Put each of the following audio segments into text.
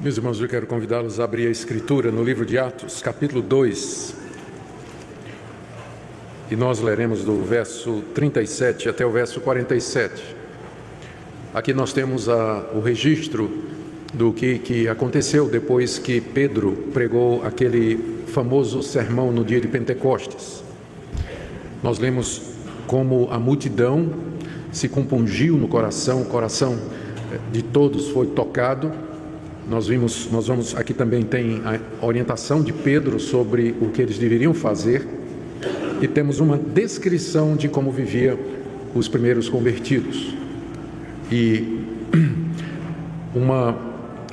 Meus irmãos, eu quero convidá-los a abrir a Escritura no livro de Atos, capítulo 2. E nós leremos do verso 37 até o verso 47. Aqui nós temos o registro do que aconteceu depois que Pedro pregou aquele famoso sermão no dia de Pentecostes. Nós lemos como a multidão se compungiu no coração, o coração de todos foi tocado. Nós vamos, aqui também tem a orientação de Pedro sobre o que eles deveriam fazer, e temos uma descrição de como vivia os primeiros convertidos. E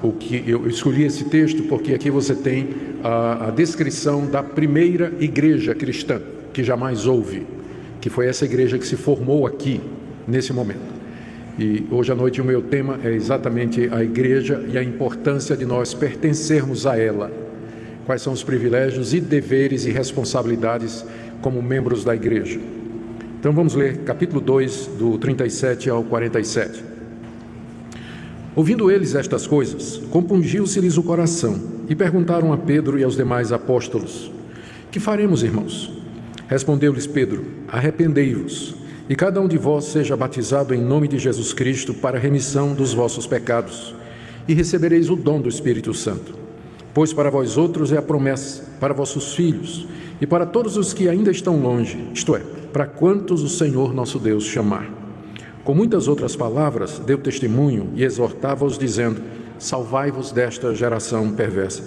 o que eu escolhi esse texto porque aqui você tem a descrição da primeira igreja cristã que jamais houve, que foi essa igreja que se formou aqui nesse momento. E hoje à noite o meu tema é exatamente a igreja e a importância de nós pertencermos a ela. Quais são os privilégios e deveres e responsabilidades como membros da igreja. Então vamos ler capítulo 2, do 37 ao 47. Ouvindo eles estas coisas, compungiu-se-lhes o coração e perguntaram a Pedro e aos demais apóstolos: Que faremos, irmãos? Respondeu-lhes Pedro: Arrependei-vos, e cada um de vós seja batizado em nome de Jesus Cristo para a remissão dos vossos pecados, e recebereis o dom do Espírito Santo. Pois para vós outros é a promessa, para vossos filhos, e para todos os que ainda estão longe, isto é, para quantos o Senhor nosso Deus chamar. Com muitas outras palavras, deu testemunho e exortava-os, dizendo: Salvai-vos desta geração perversa.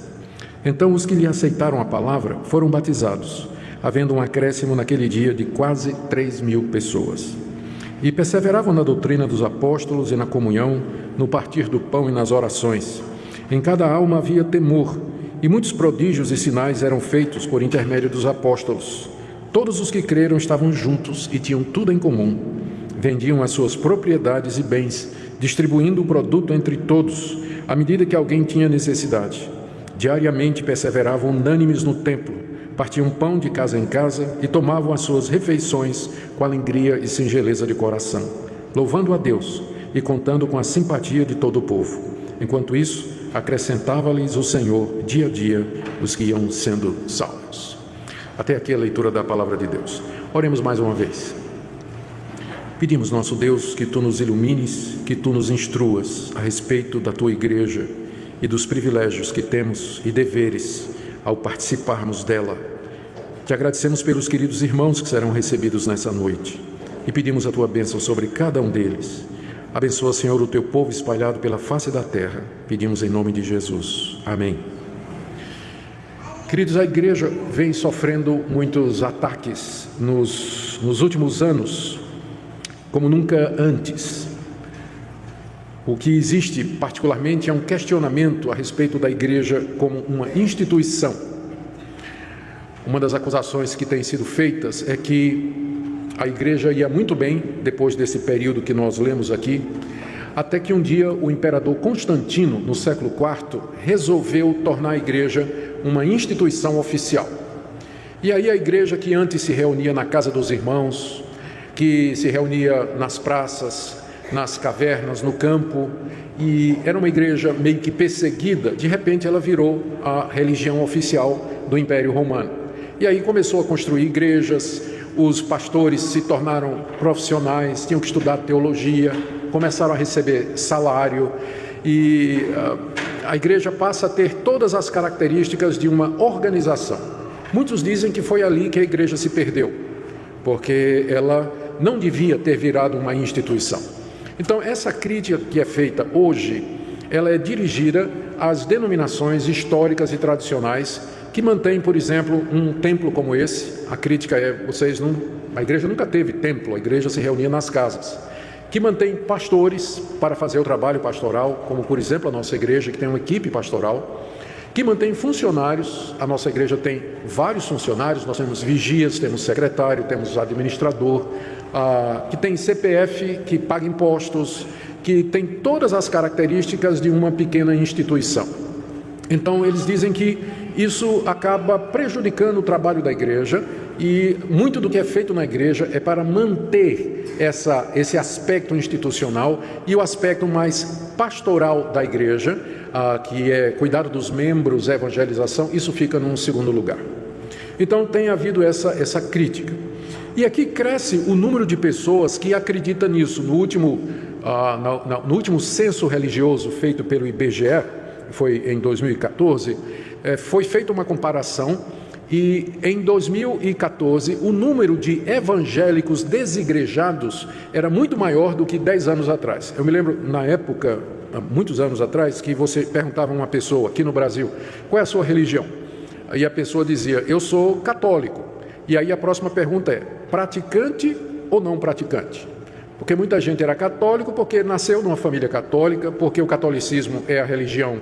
Então os que lhe aceitaram a palavra foram batizados, havendo um acréscimo naquele dia de quase 3.000 pessoas. E perseveravam na doutrina dos apóstolos e na comunhão, no partir do pão e nas orações. Em cada alma havia temor, e muitos prodígios e sinais eram feitos por intermédio dos apóstolos. Todos os que creram estavam juntos e tinham tudo em comum. Vendiam as suas propriedades e bens, distribuindo o produto entre todos, à medida que alguém tinha necessidade. Diariamente perseveravam unânimes no templo, partiam pão de casa em casa e tomavam as suas refeições com alegria e singeleza de coração, louvando a Deus e contando com a simpatia de todo o povo. Enquanto isso, acrescentava-lhes o Senhor dia a dia os que iam sendo salvos. Até aqui a leitura da palavra de Deus. Oremos mais uma vez. Pedimos, nosso Deus, que Tu nos ilumines, que Tu nos instruas a respeito da Tua igreja e dos privilégios que temos e deveres ao participarmos dela. Te agradecemos pelos queridos irmãos que serão recebidos nessa noite e pedimos a Tua bênção sobre cada um deles. Abençoa, Senhor, o Teu povo espalhado pela face da terra. Pedimos em nome de Jesus. Amém. Queridos, a igreja vem sofrendo muitos ataques nos últimos anos, como nunca antes. O que existe particularmente é um questionamento a respeito da igreja como uma instituição. Uma das acusações que têm sido feitas é que a igreja ia muito bem depois desse período que nós lemos aqui, até que um dia o imperador Constantino, no século IV, resolveu tornar a igreja uma instituição oficial. E aí a igreja, que antes se reunia na casa dos irmãos, que se reunia nas praças, nas cavernas, no campo, e era uma igreja meio que perseguida, de repente ela virou a religião oficial do Império Romano. E aí começou a construir igrejas, os pastores se tornaram profissionais, tinham que estudar teologia, começaram a receber salário, e a igreja passa a ter todas as características de uma organização. Muitos dizem que foi ali que a igreja se perdeu, porque ela não devia ter virado uma instituição. Então, essa crítica que é feita hoje, ela é dirigida às denominações históricas e tradicionais que mantêm, por exemplo, um templo como esse. A crítica é: a igreja nunca teve templo, a igreja se reunia nas casas. Que mantém pastores para fazer o trabalho pastoral, como por exemplo a nossa igreja, que tem uma equipe pastoral. Que mantém funcionários, a nossa igreja tem vários funcionários, nós temos vigias, temos secretário, temos administrador, que tem CPF, que paga impostos, que tem todas as características de uma pequena instituição. Então eles dizem que isso acaba prejudicando o trabalho da igreja e muito do que é feito na igreja é para manter esse aspecto institucional e o aspecto mais pastoral da igreja, que é cuidado dos membros, evangelização, isso fica num segundo lugar. Então tem havido essa crítica. E aqui cresce o número de pessoas que acreditam nisso. No último censo religioso feito pelo IBGE, foi em 2014, foi feita uma comparação e em 2014 o número de evangélicos desigrejados era muito maior do que 10 anos atrás. Eu me lembro, na época, há muitos anos atrás, que você perguntava a uma pessoa aqui no Brasil, qual é a sua religião? Aí a pessoa dizia, eu sou católico. E aí a próxima pergunta é, praticante ou não praticante? Porque muita gente era católico porque nasceu numa família católica, porque o catolicismo é a religião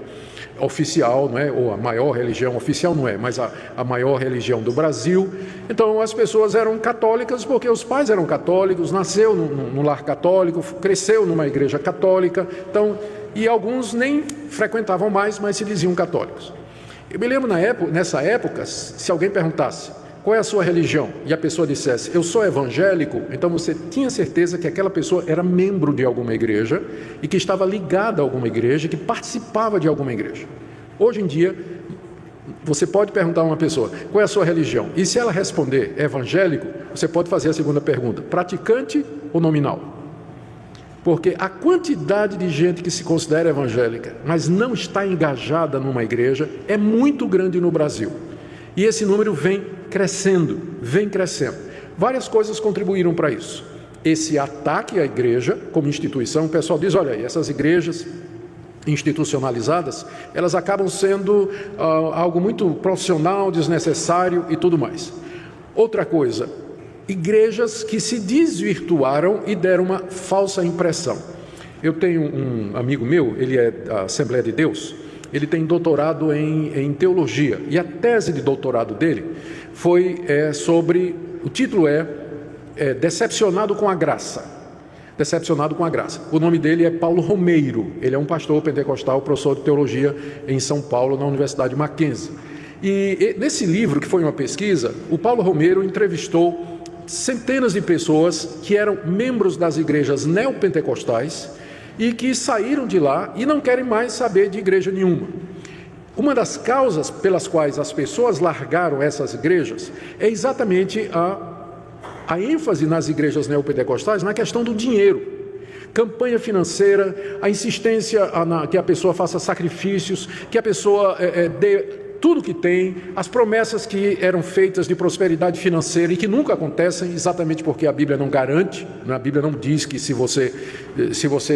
oficial, não é? Ou a maior religião oficial, não é, mas a maior religião do Brasil. Então as pessoas eram católicas porque os pais eram católicos, nasceu num lar católico, cresceu numa igreja católica, então, e alguns nem frequentavam mais, mas se diziam católicos. Eu me lembro nessa época, se alguém perguntasse, qual é a sua religião? E a pessoa dissesse, eu sou evangélico, então você tinha certeza que aquela pessoa era membro de alguma igreja e que estava ligada a alguma igreja, que participava de alguma igreja. Hoje em dia, você pode perguntar a uma pessoa, qual é a sua religião? E se ela responder evangélico, você pode fazer a segunda pergunta, praticante ou nominal? Porque a quantidade de gente que se considera evangélica, mas não está engajada numa igreja, é muito grande no Brasil. E esse número vem crescendo. Várias coisas contribuíram para isso. Esse ataque à igreja como instituição, o pessoal diz, olha aí, essas igrejas institucionalizadas, elas acabam sendo algo muito profissional, desnecessário e tudo mais. Outra coisa, igrejas que se desvirtuaram e deram uma falsa impressão. Eu tenho um amigo meu, ele é da Assembleia de Deus, ele tem doutorado em teologia, e a tese de doutorado dele foi sobre, o título é Decepcionado com a Graça. Decepcionado com a Graça. O nome dele é Paulo Romeiro, ele é um pastor pentecostal, professor de teologia em São Paulo, na Universidade Mackenzie. E nesse livro, que foi uma pesquisa, o Paulo Romeiro entrevistou centenas de pessoas que eram membros das igrejas neopentecostais e que saíram de lá e não querem mais saber de igreja nenhuma. Uma das causas pelas quais as pessoas largaram essas igrejas é exatamente a ênfase nas igrejas neopentecostais na questão do dinheiro. Campanha financeira, a insistência que a pessoa faça sacrifícios, que a pessoa dê tudo que tem, as promessas que eram feitas de prosperidade financeira e que nunca acontecem, exatamente porque a Bíblia não garante, a Bíblia não diz que se você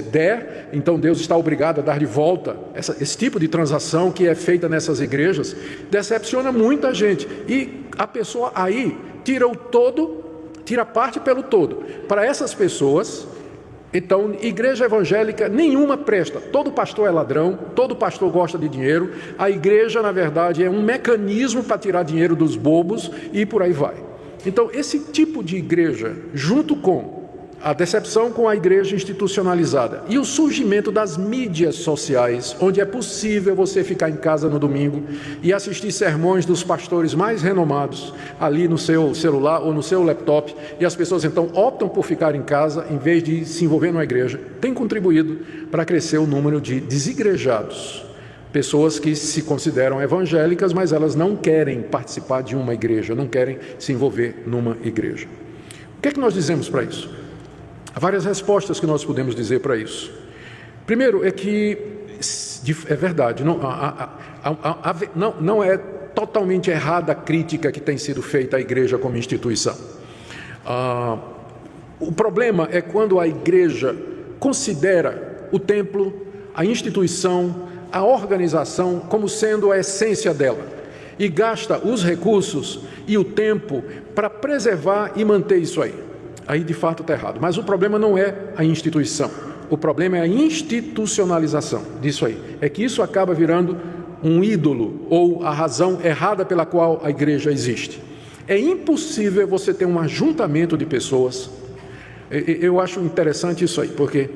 der, então Deus está obrigado a dar de volta. Esse tipo de transação que é feita nessas igrejas decepciona muita gente, e a pessoa aí tira parte pelo todo. Para essas pessoas, então, igreja evangélica nenhuma presta, todo pastor é ladrão, todo pastor gosta de dinheiro, a igreja, na verdade, é um mecanismo para tirar dinheiro dos bobos e por aí vai. Então, esse tipo de igreja, junto com a decepção com a igreja institucionalizada e o surgimento das mídias sociais, onde é possível você ficar em casa no domingo e assistir sermões dos pastores mais renomados ali no seu celular ou no seu laptop, e as pessoas então optam por ficar em casa em vez de se envolver numa igreja, tem contribuído para crescer o número de desigrejados, pessoas que se consideram evangélicas, mas elas não querem participar de uma igreja, não querem se envolver numa igreja. O que é que nós dizemos para isso? Há várias respostas que nós podemos dizer para isso. Primeiro é que é verdade, não é totalmente errada a crítica que tem sido feita à igreja como instituição. O problema é quando a igreja considera o templo, a instituição, a organização como sendo a essência dela e gasta os recursos e o tempo para preservar e manter isso aí. Aí de fato está errado. Mas o problema não é a instituição, o problema é a institucionalização disso aí. É que isso acaba virando um ídolo ou a razão errada pela qual a igreja existe. É impossível você ter um ajuntamento de pessoas. Eu acho interessante isso aí, porque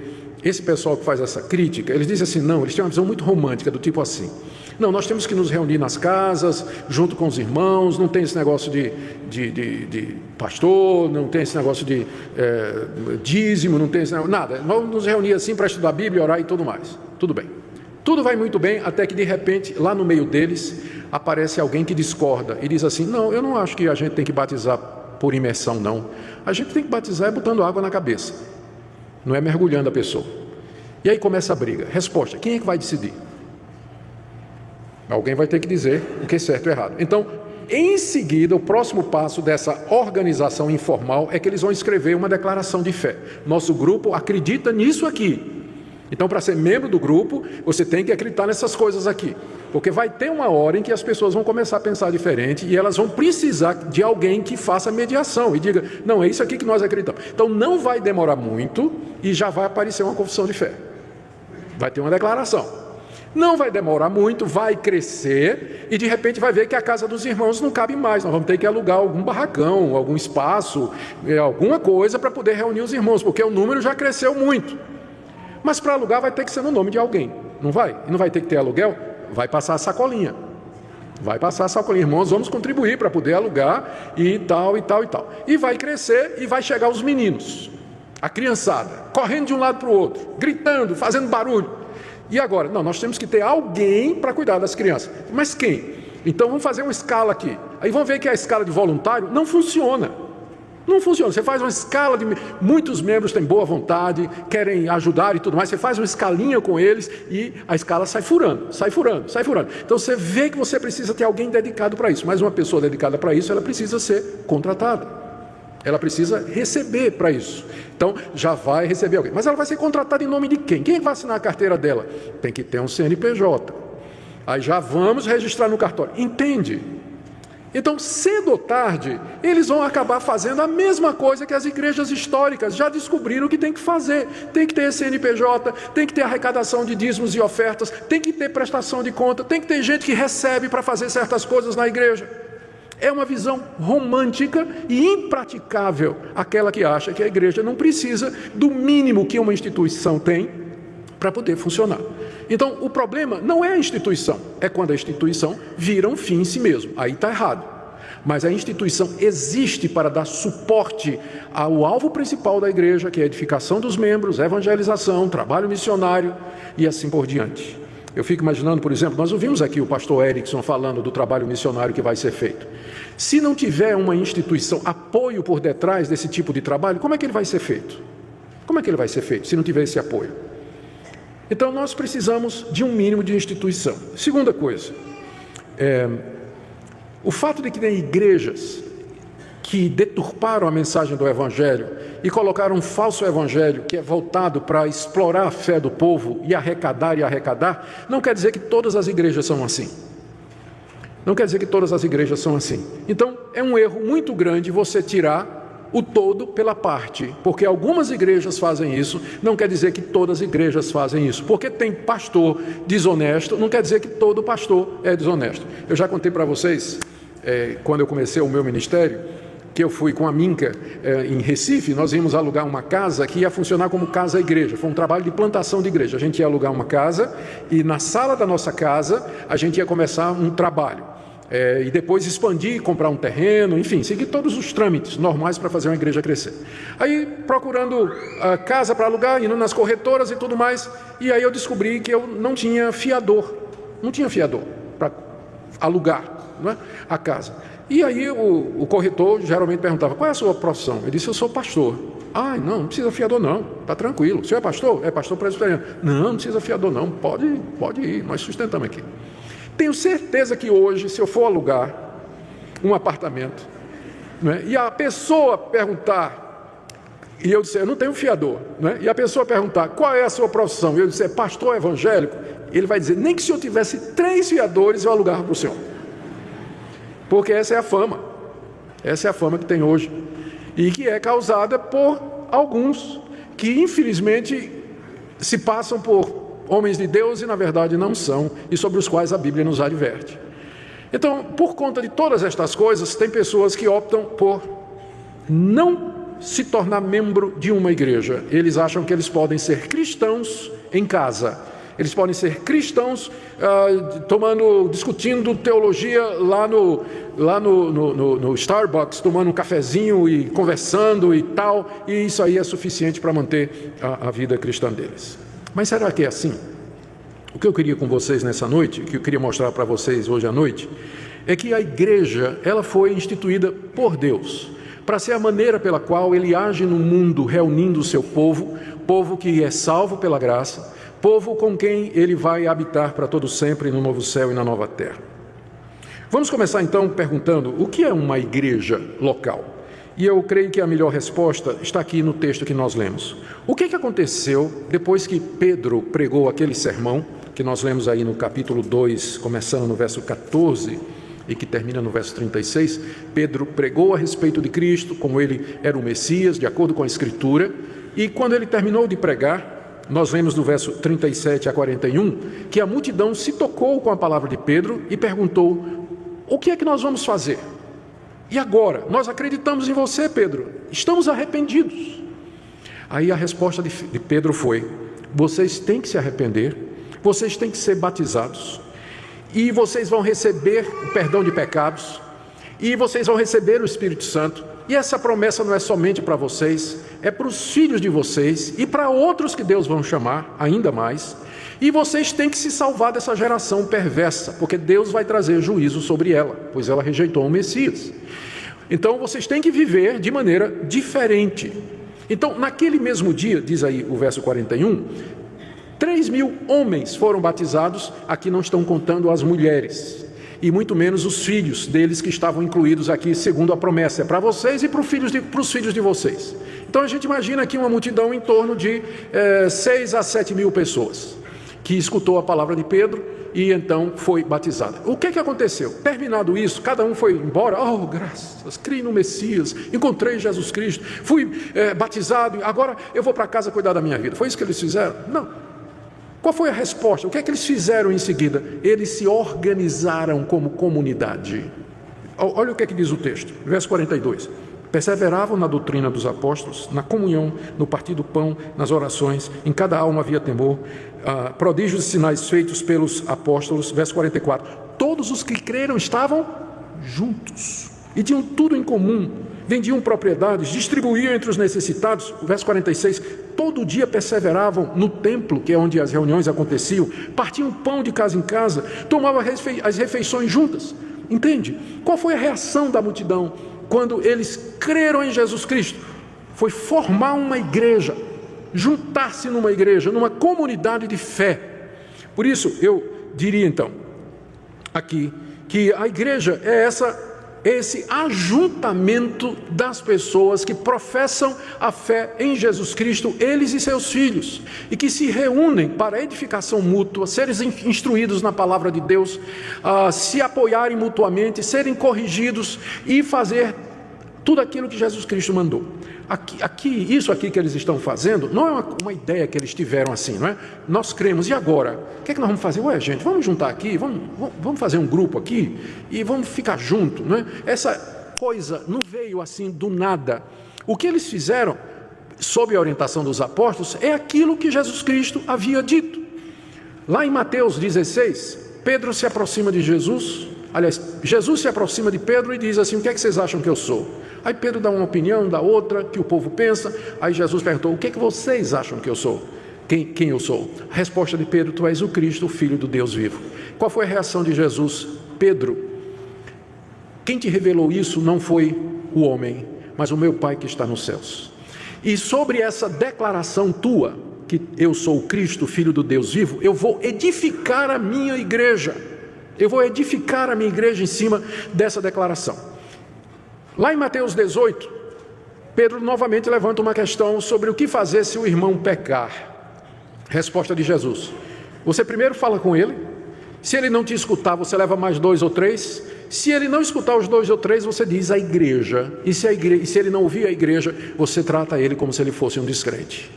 esse pessoal que faz essa crítica, eles dizem assim, não, eles têm uma visão muito romântica, do tipo assim, não, nós temos que nos reunir nas casas, junto com os irmãos, não tem esse negócio de pastor, não tem esse negócio de dízimo, não tem esse negócio, nada, vamos nos reunir assim para estudar a Bíblia, orar e tudo mais, tudo bem. Tudo vai muito bem, até que de repente, lá no meio deles, aparece alguém que discorda e diz assim, não, eu não acho que a gente tem que batizar por imersão, não. A gente tem que batizar botando água na cabeça, não é mergulhando a pessoa. E aí começa a briga. Resposta, quem é que vai decidir? Alguém vai ter que dizer o que é certo e errado. Então, em seguida, o próximo passo dessa organização informal é que eles vão escrever uma declaração de fé. Nosso grupo acredita nisso aqui. Então, para ser membro do grupo, você tem que acreditar nessas coisas aqui. Porque vai ter uma hora em que as pessoas vão começar a pensar diferente e elas vão precisar de alguém que faça mediação e diga, não, é isso aqui que nós acreditamos. Então, não vai demorar muito e já vai aparecer uma confissão de fé. Vai ter uma declaração. Não vai demorar muito, vai crescer e de repente vai ver que a casa dos irmãos não cabe mais. Nós vamos ter que alugar algum barracão, algum espaço, alguma coisa para poder reunir os irmãos, porque o número já cresceu muito. Mas para alugar vai ter que ser no nome de alguém, não vai? E não vai ter que ter aluguel? Vai passar a sacolinha. Vai passar a sacolinha. Irmãos, vamos contribuir para poder alugar e tal, e tal, e tal. E vai crescer e vai chegar os meninos, a criançada, correndo de um lado para o outro, gritando, fazendo barulho. E agora? Não, nós temos que ter alguém para cuidar das crianças. Mas quem? Então vamos fazer uma escala aqui. Aí vão ver que a escala de voluntário não funciona. Não funciona, você faz uma escala de... Muitos membros têm boa vontade, querem ajudar e tudo mais, você faz uma escalinha com eles e a escala sai furando, sai furando, sai furando. Então você vê que você precisa ter alguém dedicado para isso, mas uma pessoa dedicada para isso, ela precisa ser contratada. Ela precisa receber para isso. Então já vai receber alguém. Mas ela vai ser contratada em nome de quem? Quem vai assinar a carteira dela? Tem que ter um CNPJ. Aí já vamos registrar no cartório. Entende? Então, cedo ou tarde, eles vão acabar fazendo a mesma coisa que as igrejas históricas já descobriram que tem que fazer. Tem que ter CNPJ, tem que ter arrecadação de dízimos e ofertas, tem que ter prestação de conta, tem que ter gente que recebe para fazer certas coisas na igreja. É uma visão romântica e impraticável, aquela que acha que a igreja não precisa do mínimo que uma instituição tem para poder funcionar. Então, o problema não é a instituição, é quando a instituição vira um fim em si mesmo. Aí está errado. Mas a instituição existe para dar suporte ao alvo principal da igreja, que é a edificação dos membros, evangelização, trabalho missionário e assim por diante. Eu fico imaginando, por exemplo, nós ouvimos aqui o pastor Erickson falando do trabalho missionário que vai ser feito. Se não tiver uma instituição, apoio por detrás desse tipo de trabalho, como é que ele vai ser feito? Como é que ele vai ser feito se não tiver esse apoio? Então, nós precisamos de um mínimo de instituição. Segunda coisa, o fato de que tem igrejas que deturparam a mensagem do Evangelho e colocaram um falso Evangelho que é voltado para explorar a fé do povo e arrecadar, não quer dizer que todas as igrejas são assim. Não quer dizer que todas as igrejas são assim. Então, é um erro muito grande você tirar o todo pela parte, porque algumas igrejas fazem isso, não quer dizer que todas as igrejas fazem isso, porque tem pastor desonesto, não quer dizer que todo pastor é desonesto. Eu já contei para vocês, quando eu comecei o meu ministério, que eu fui com a Minca em Recife, nós íamos alugar uma casa que ia funcionar como casa-igreja, foi um trabalho de plantação de igreja. A gente ia alugar uma casa e na sala da nossa casa a gente ia começar um trabalho. E depois expandir, comprar um terreno, enfim, seguir todos os trâmites normais para fazer uma igreja crescer. Aí, procurando a casa para alugar, indo nas corretoras e tudo mais, e aí eu descobri que eu não tinha fiador para alugar, não é, a casa. E aí o corretor geralmente perguntava, qual é a sua profissão? Eu disse, eu sou pastor. Ah, não precisa fiador não, está tranquilo. O senhor é pastor? É pastor presbiteriano. Não precisa fiador não, pode ir, nós sustentamos aqui. Tenho certeza que hoje, se eu for alugar um apartamento, né, e a pessoa perguntar, e eu disser, eu não tenho fiador, né, e a pessoa perguntar, qual é a sua profissão? E eu disser, pastor evangélico, ele vai dizer, nem que se eu tivesse 3 fiadores, eu alugava para o senhor. Porque essa é a fama que tem hoje, e que é causada por alguns que, infelizmente, se passam por homens de Deus e na verdade não são, e sobre os quais a Bíblia nos adverte. Então, por conta de todas estas coisas, tem pessoas que optam por não se tornar membro de uma igreja. Eles acham que eles podem ser cristãos em casa. Eles podem ser cristãos discutindo teologia lá no Starbucks, tomando um cafezinho e conversando e tal, e isso aí é suficiente para manter a vida cristã deles. Mas será que é assim? O que eu queria com vocês nessa noite, o que eu queria mostrar para vocês hoje à noite, é que a igreja, ela foi instituída por Deus, para ser a maneira pela qual Ele age no mundo, reunindo o seu povo, povo que é salvo pela graça, povo com quem Ele vai habitar para todo sempre no novo céu e na nova terra. Vamos começar então perguntando o que é uma igreja local? E eu creio que a melhor resposta está aqui no texto que nós lemos. O que aconteceu depois que Pedro pregou aquele sermão, que nós lemos aí no capítulo 2, começando no verso 14 e que termina no verso 36, Pedro pregou a respeito de Cristo, como Ele era o Messias, de acordo com a Escritura, e quando ele terminou de pregar, nós lemos do verso 37 a 41, que a multidão se tocou com a palavra de Pedro e perguntou: o que é que nós vamos fazer? E agora? Nós acreditamos em você, Pedro, estamos arrependidos. Aí a resposta de Pedro foi: vocês têm que se arrepender, vocês têm que ser batizados, e vocês vão receber o perdão de pecados, e vocês vão receber o Espírito Santo. E essa promessa não é somente para vocês, é para os filhos de vocês e para outros que Deus vai chamar ainda mais. E vocês têm que se salvar dessa geração perversa, porque Deus vai trazer juízo sobre ela, pois ela rejeitou o Messias. Então vocês têm que viver de maneira diferente. Então naquele mesmo dia, diz aí o verso 41, 3.000 homens foram batizados, aqui não estão contando as mulheres, e muito menos os filhos deles que estavam incluídos aqui, segundo a promessa, é para vocês e para os filhos de vocês. Então a gente imagina aqui uma multidão em torno de 6 a 7 mil pessoas, que escutou a palavra de Pedro e então foi batizada. O que aconteceu? Terminado isso, cada um foi embora. Oh, graças, criei no Messias, encontrei Jesus Cristo, fui batizado, agora eu vou para casa cuidar da minha vida. Foi isso que eles fizeram? Não. Qual foi a resposta? O que é que eles fizeram em seguida? Eles se organizaram como comunidade. Olha o que é que diz o texto, verso 42. Perseveravam na doutrina dos apóstolos, na comunhão, no partir do pão, nas orações, em cada alma havia temor, prodígios e sinais feitos pelos apóstolos, verso 44. Todos os que creram estavam juntos e tinham tudo em comum, vendiam propriedades, distribuíam entre os necessitados, verso 46, todo dia perseveravam no templo, que é onde as reuniões aconteciam, partiam pão de casa em casa, tomavam as refeições juntas. Entende? Qual foi a reação da multidão quando eles creram em Jesus Cristo? Foi formar uma igreja, juntar-se numa igreja, numa comunidade de fé. Por isso eu diria então aqui que a igreja é esse ajuntamento das pessoas que professam a fé em Jesus Cristo, eles e seus filhos, e que se reúnem para edificação mútua, serem instruídos na palavra de Deus, se apoiarem mutuamente, serem corrigidos e fazer tudo aquilo que Jesus Cristo mandou. Isso aqui que eles estão fazendo não é uma ideia que eles tiveram assim, não é? Nós cremos, e agora? O que é que nós vamos fazer? Ué, gente, vamos juntar aqui, vamos fazer um grupo aqui e vamos ficar junto, não é? Essa coisa não veio assim do nada. O que eles fizeram, sob a orientação dos apóstolos, é aquilo que Jesus Cristo havia dito. Lá em Mateus 16, Pedro se aproxima de Jesus, Jesus se aproxima de Pedro e diz assim: o que é que vocês acham que eu sou? Aí Pedro dá uma opinião, dá outra, que o povo pensa. Aí Jesus perguntou: o que é que vocês acham que eu sou? Quem eu sou? A resposta de Pedro: tu és o Cristo, o Filho do Deus vivo. Qual foi a reação de Jesus? Pedro, quem te revelou isso não foi o homem, mas o meu Pai que está nos céus. E sobre essa declaração tua, que eu sou o Cristo, Filho do Deus vivo, eu vou edificar a minha igreja. Eu vou edificar a minha igreja em cima dessa declaração. Lá em Mateus 18, Pedro novamente levanta uma questão sobre o que fazer se o irmão pecar. Resposta de Jesus: você primeiro fala com ele, se ele não te escutar, você leva mais 2 ou 3, se ele não escutar os 2 ou 3, você diz à igreja, e se ele não ouvir a igreja, você trata ele como se ele fosse um descrente.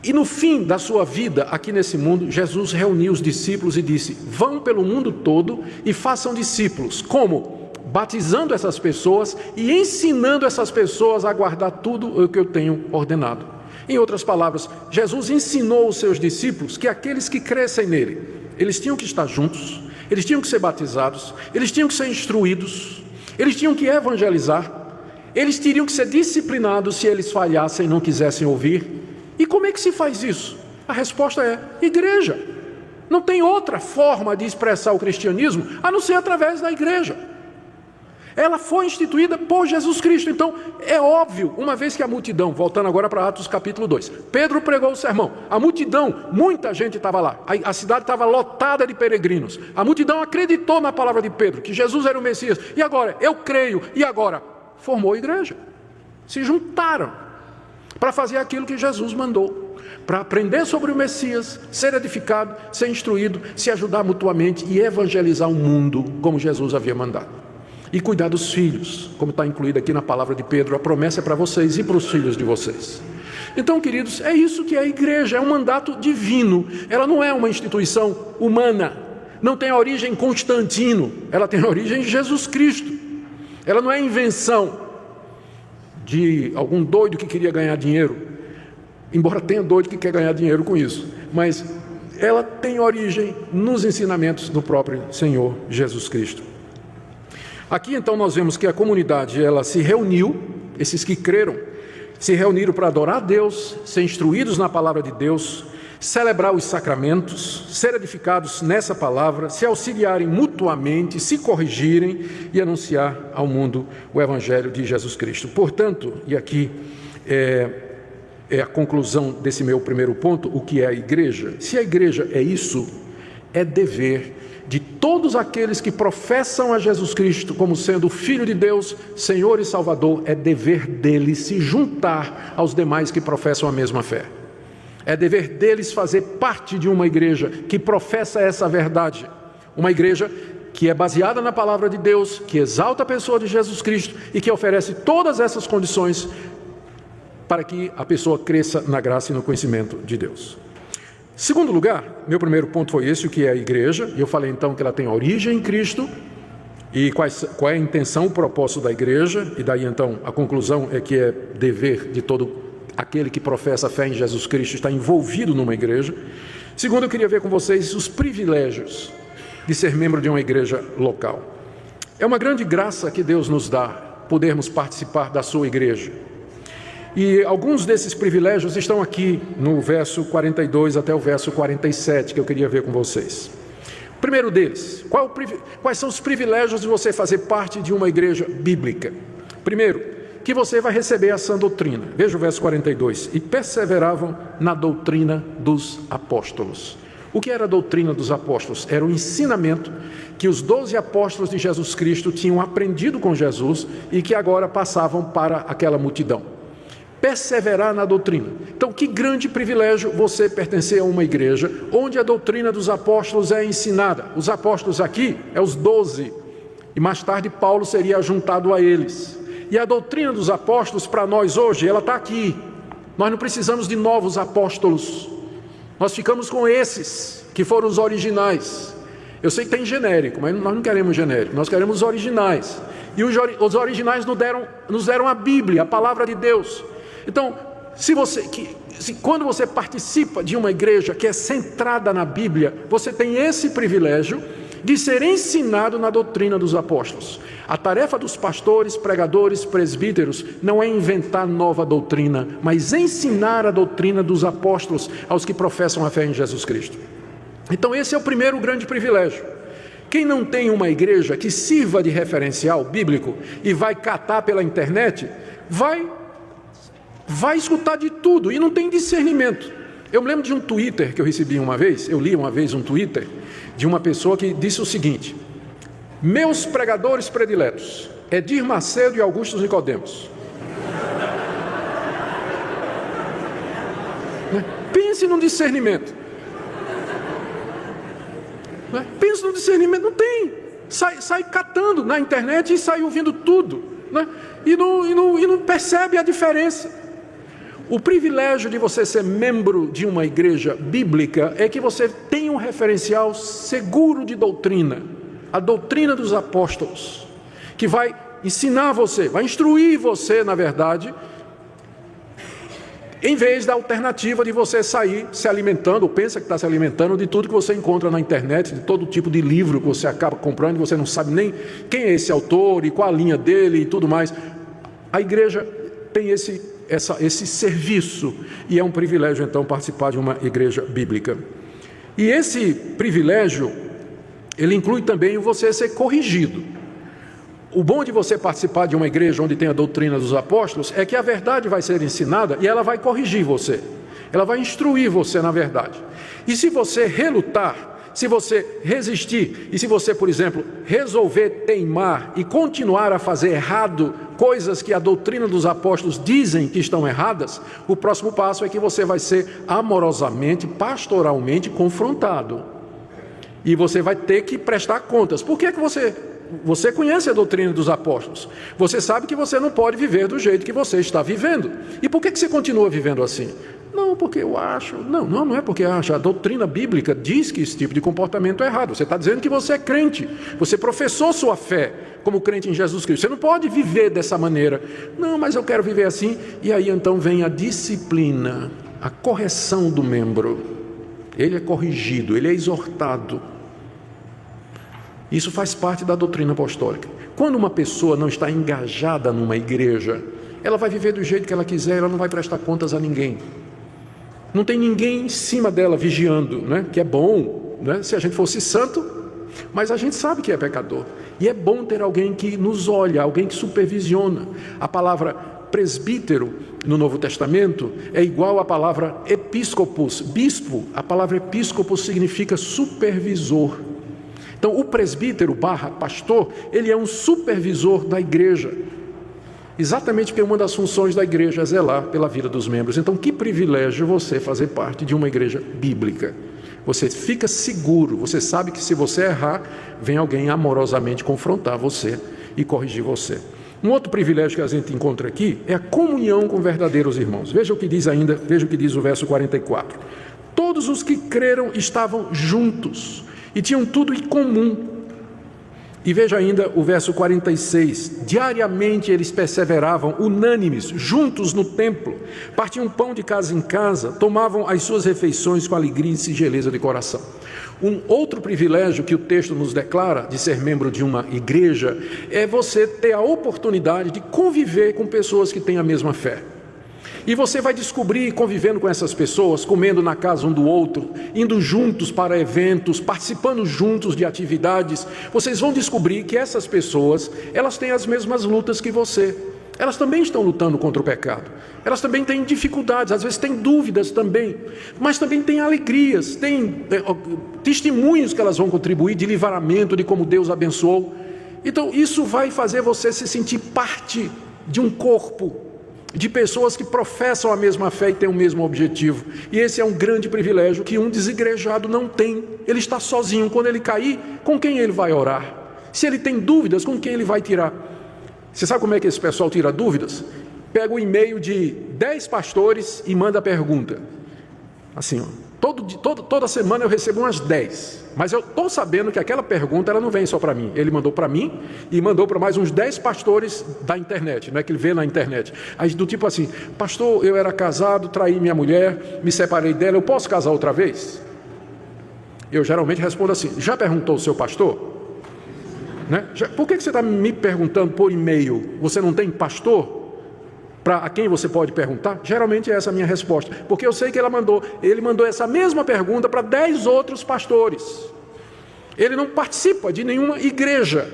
E no fim da sua vida aqui nesse mundo, Jesus reuniu os discípulos e disse: vão pelo mundo todo e façam discípulos. Como? batizando essas pessoas e ensinando essas pessoas a guardar tudo o que eu tenho ordenado. Em outras palavras, Jesus ensinou os seus discípulos que aqueles que crescem nele, eles tinham que estar juntos, eles tinham que ser batizados, eles tinham que ser instruídos, eles tinham que evangelizar, eles teriam que ser disciplinados se eles falhassem e não quisessem ouvir. E como é que se faz isso? A resposta é igreja. Não tem outra forma de expressar o cristianismo a não ser através da igreja. Ela foi instituída por Jesus Cristo. Então, é óbvio, uma vez que a multidão, voltando agora para Atos capítulo 2, Pedro pregou o sermão, a multidão, muita gente estava lá, a cidade estava lotada de peregrinos, a multidão acreditou na palavra de Pedro, que Jesus era o Messias, e agora, eu creio, e agora, formou a igreja, se juntaram para fazer aquilo que Jesus mandou, para aprender sobre o Messias, ser edificado, ser instruído, se ajudar mutuamente e evangelizar o mundo, como Jesus havia mandado. E cuidar dos filhos, como está incluído aqui na palavra de Pedro, a promessa é para vocês e para os filhos de vocês. Então, queridos, é isso que é a igreja, é um mandato divino. Ela não é uma instituição humana, não tem origem Constantino, ela tem origem em Jesus Cristo. Ela não é invenção de algum doido que queria ganhar dinheiro, embora tenha doido que quer ganhar dinheiro com isso, mas ela tem origem nos ensinamentos do próprio Senhor Jesus Cristo. Aqui então nós vemos que a comunidade ela se reuniu, esses que creram, se reuniram para adorar a Deus, ser instruídos na palavra de Deus, celebrar os sacramentos, ser edificados nessa palavra, se auxiliarem mutuamente, se corrigirem e anunciar ao mundo o Evangelho de Jesus Cristo. Portanto, e aqui é a conclusão desse meu primeiro ponto, o que é a igreja? Se a igreja é isso, é dever de todos aqueles que professam a Jesus Cristo como sendo o Filho de Deus, Senhor e Salvador, é dever deles se juntar aos demais que professam a mesma fé. É dever deles fazer parte de uma igreja que professa essa verdade. Uma igreja que é baseada na palavra de Deus, que exalta a pessoa de Jesus Cristo e que oferece todas essas condições para que a pessoa cresça na graça e no conhecimento de Deus. Segundo lugar, meu primeiro ponto foi esse, o que é a igreja, e eu falei então que ela tem origem em Cristo, e qual é a intenção, o propósito da igreja, e daí então a conclusão é que é dever de todo aquele que professa a fé em Jesus Cristo estar envolvido numa igreja. Segundo, eu queria ver com vocês os privilégios de ser membro de uma igreja local. É uma grande graça que Deus nos dá, podermos participar da sua igreja. E alguns desses privilégios estão aqui no verso 42 até o verso 47, que eu queria ver com vocês. Primeiro deles, quais são os privilégios de você fazer parte de uma igreja bíblica? Primeiro, que você vai receber a sã doutrina. Veja o verso 42. E perseveravam na doutrina dos apóstolos. O que era a doutrina dos apóstolos? Era o ensinamento que os 12 apóstolos de Jesus Cristo tinham aprendido com Jesus e que agora passavam para aquela multidão. Perseverar na doutrina. Então, que grande privilégio você pertencer a uma igreja onde a doutrina dos apóstolos é ensinada. Os apóstolos aqui é os 12, e mais tarde Paulo seria juntado a eles. E a doutrina dos apóstolos para nós hoje, ela está aqui. Nós não precisamos de novos apóstolos. Nós ficamos com esses que foram os originais. Eu sei que tem genérico, mas nós não queremos genérico, nós queremos os originais. E os originais nos deram a Bíblia, a palavra de Deus. Então, quando você participa de uma igreja que é centrada na Bíblia, você tem esse privilégio de ser ensinado na doutrina dos apóstolos. A tarefa dos pastores, pregadores, presbíteros não é inventar nova doutrina, mas ensinar a doutrina dos apóstolos aos que professam a fé em Jesus Cristo. Então esse é o primeiro grande privilégio. Quem não tem uma igreja que sirva de referencial bíblico e vai catar pela internet, vai escutar de tudo e não tem discernimento. Eu me lembro de um Twitter que eu recebi uma vez, eu li uma vez um Twitter de uma pessoa que disse o seguinte: meus pregadores prediletos, Edir Macedo e Augusto Nicodemos. Pense no discernimento. Pense no discernimento, não tem. Sai catando na internet e sai ouvindo tudo, né? E não percebe a diferença. O privilégio de você ser membro de uma igreja bíblica é que você tem um referencial seguro de doutrina, a doutrina dos apóstolos, que vai ensinar você, vai instruir você, na verdade, em vez da alternativa de você sair se alimentando, ou pensa que está se alimentando de tudo que você encontra na internet, de todo tipo de livro que você acaba comprando, e você não sabe nem quem é esse autor e qual a linha dele e tudo mais. A igreja tem esse serviço, e é um privilégio então participar de uma igreja bíblica. E esse privilégio, ele inclui também você ser corrigido. O bom de você participar de uma igreja onde tem a doutrina dos apóstolos é que a verdade vai ser ensinada e ela vai corrigir você. Ela vai instruir você na verdade. E se você relutar, se você resistir, e se você, por exemplo, resolver teimar e continuar a fazer errado coisas que a doutrina dos apóstolos dizem que estão erradas, o próximo passo é que você vai ser amorosamente, pastoralmente confrontado. E você vai ter que prestar contas. Por que você conhece a doutrina dos apóstolos? Você sabe que você não pode viver do jeito que você está vivendo. E por que você continua vivendo assim? Não, porque eu acho. Não é porque acha. A doutrina bíblica diz que esse tipo de comportamento é errado. Você está dizendo que você é crente. Você professou sua fé como crente em Jesus Cristo. Você não pode viver dessa maneira. Não, mas eu quero viver assim. E aí então vem a disciplina, a correção do membro. Ele é corrigido, ele é exortado. Isso faz parte da doutrina apostólica. Quando uma pessoa não está engajada numa igreja, ela vai viver do jeito que ela quiser, ela não vai prestar contas a ninguém. Não tem ninguém em cima dela vigiando, né? Que é bom, né? Se a gente fosse santo, mas a gente sabe que é pecador. E é bom ter alguém que nos olha, alguém que supervisiona. A palavra presbítero no Novo Testamento é igual à palavra episcopos, bispo. A palavra episcopos significa supervisor. Então, o presbítero / pastor, ele é um supervisor da igreja. Exatamente porque uma das funções da igreja é zelar pela vida dos membros. Então, que privilégio você fazer parte de uma igreja bíblica. Você fica seguro, você sabe que se você errar, vem alguém amorosamente confrontar você e corrigir você. Um outro privilégio que a gente encontra aqui é a comunhão com verdadeiros irmãos. Veja o que diz o verso 44. Todos os que creram estavam juntos e tinham tudo em comum. E veja ainda o verso 46. Diariamente eles perseveravam unânimes, juntos no templo, partiam pão de casa em casa, tomavam as suas refeições com alegria e singeleza de coração. Um outro privilégio que o texto nos declara de ser membro de uma igreja é você ter a oportunidade de conviver com pessoas que têm a mesma fé. E você vai descobrir, convivendo com essas pessoas, comendo na casa um do outro, indo juntos para eventos, participando juntos de atividades, vocês vão descobrir que essas pessoas, elas têm as mesmas lutas que você. Elas também estão lutando contra o pecado. Elas também têm dificuldades, às vezes têm dúvidas também, mas também têm alegrias, têm testemunhos que elas vão contribuir de livramento, de como Deus abençoou. Então isso vai fazer você se sentir parte de um corpo, de pessoas que professam a mesma fé e têm o mesmo objetivo. E esse é um grande privilégio que um desigrejado não tem. Ele está sozinho. Quando ele cair, com quem ele vai orar? Se ele tem dúvidas, com quem ele vai tirar? Você sabe como é que esse pessoal tira dúvidas? Pega o e-mail de 10 pastores e manda a pergunta. Assim, toda semana eu recebo umas 10. Mas eu estou sabendo que aquela pergunta ela não vem só para mim. Ele mandou para mim e mandou para mais uns 10 pastores da internet, que ele vê na internet. Aí do tipo assim, pastor, eu era casado, traí minha mulher, me separei dela, eu posso casar outra vez? Eu geralmente respondo assim, já perguntou o seu pastor? Por que você está me perguntando por e-mail? Você não tem pastor? A quem você pode perguntar? Geralmente é essa a minha resposta, porque eu sei que ele mandou essa mesma pergunta para 10 outros pastores. Ele não participa de nenhuma igreja,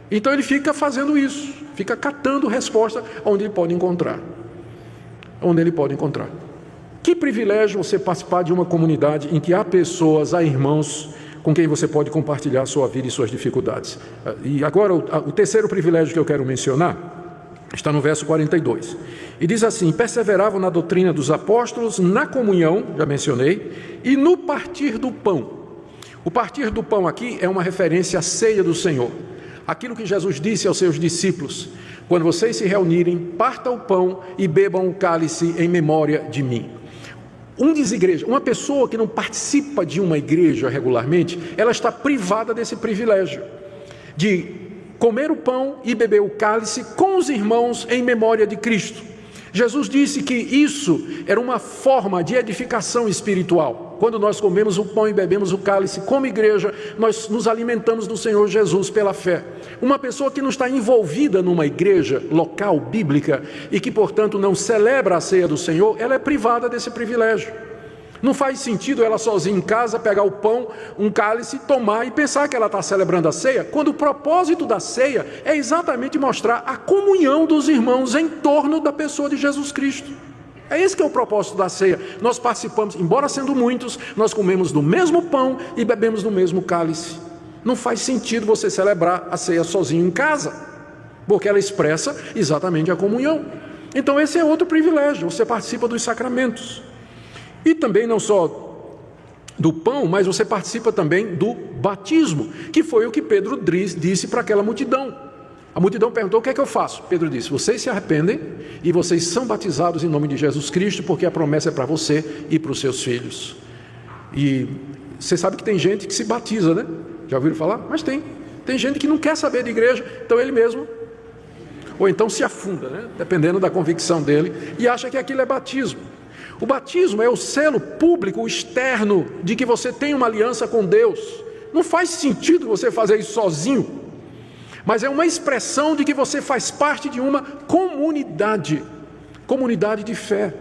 então ele fica fazendo isso, fica catando resposta onde ele pode encontrar. Que privilégio você participar de uma comunidade em que há pessoas, há irmãos com quem você pode compartilhar sua vida e suas dificuldades. E agora o terceiro privilégio que eu quero mencionar está no verso 42. E diz assim, perseveravam na doutrina dos apóstolos, na comunhão, já mencionei, e no partir do pão. O partir do pão aqui é uma referência à ceia do Senhor. Aquilo que Jesus disse aos seus discípulos, quando vocês se reunirem, partam o pão e bebam o cálice em memória de mim. Uma pessoa que não participa de uma igreja regularmente, ela está privada desse privilégio de comer o pão e beber o cálice com os irmãos em memória de Cristo. Jesus disse que isso era uma forma de edificação espiritual. Quando nós comemos o pão e bebemos o cálice como igreja, nós nos alimentamos do Senhor Jesus pela fé. Uma pessoa que não está envolvida numa igreja local, bíblica, e que, portanto, não celebra a ceia do Senhor, ela é privada desse privilégio. Não faz sentido ela sozinha em casa pegar o pão, um cálice, tomar e pensar que ela está celebrando a ceia, quando o propósito da ceia é exatamente mostrar a comunhão dos irmãos em torno da pessoa de Jesus Cristo. É esse que é o propósito da ceia. Nós participamos, embora sendo muitos, nós comemos do mesmo pão e bebemos do mesmo cálice. Não faz sentido você celebrar a ceia sozinho em casa, porque ela expressa exatamente a comunhão. Então esse é outro privilégio, você participa dos sacramentos. E também não só do pão, mas você participa também do batismo, que foi o que Pedro disse para aquela multidão. A multidão perguntou: o que é que eu faço? Pedro disse: vocês se arrependem e vocês são batizados em nome de Jesus Cristo, porque a promessa é para você e para os seus filhos. E você sabe que tem gente que se batiza, né? Já ouviram falar? Mas tem gente que não quer saber de igreja, então ele mesmo, ou então se afunda, né? Dependendo da convicção dele, e acha que aquilo é batismo. O batismo é o selo público, externo, de que você tem uma aliança com Deus. Não faz sentido você fazer isso sozinho, mas é uma expressão de que você faz parte de uma comunidade de fé.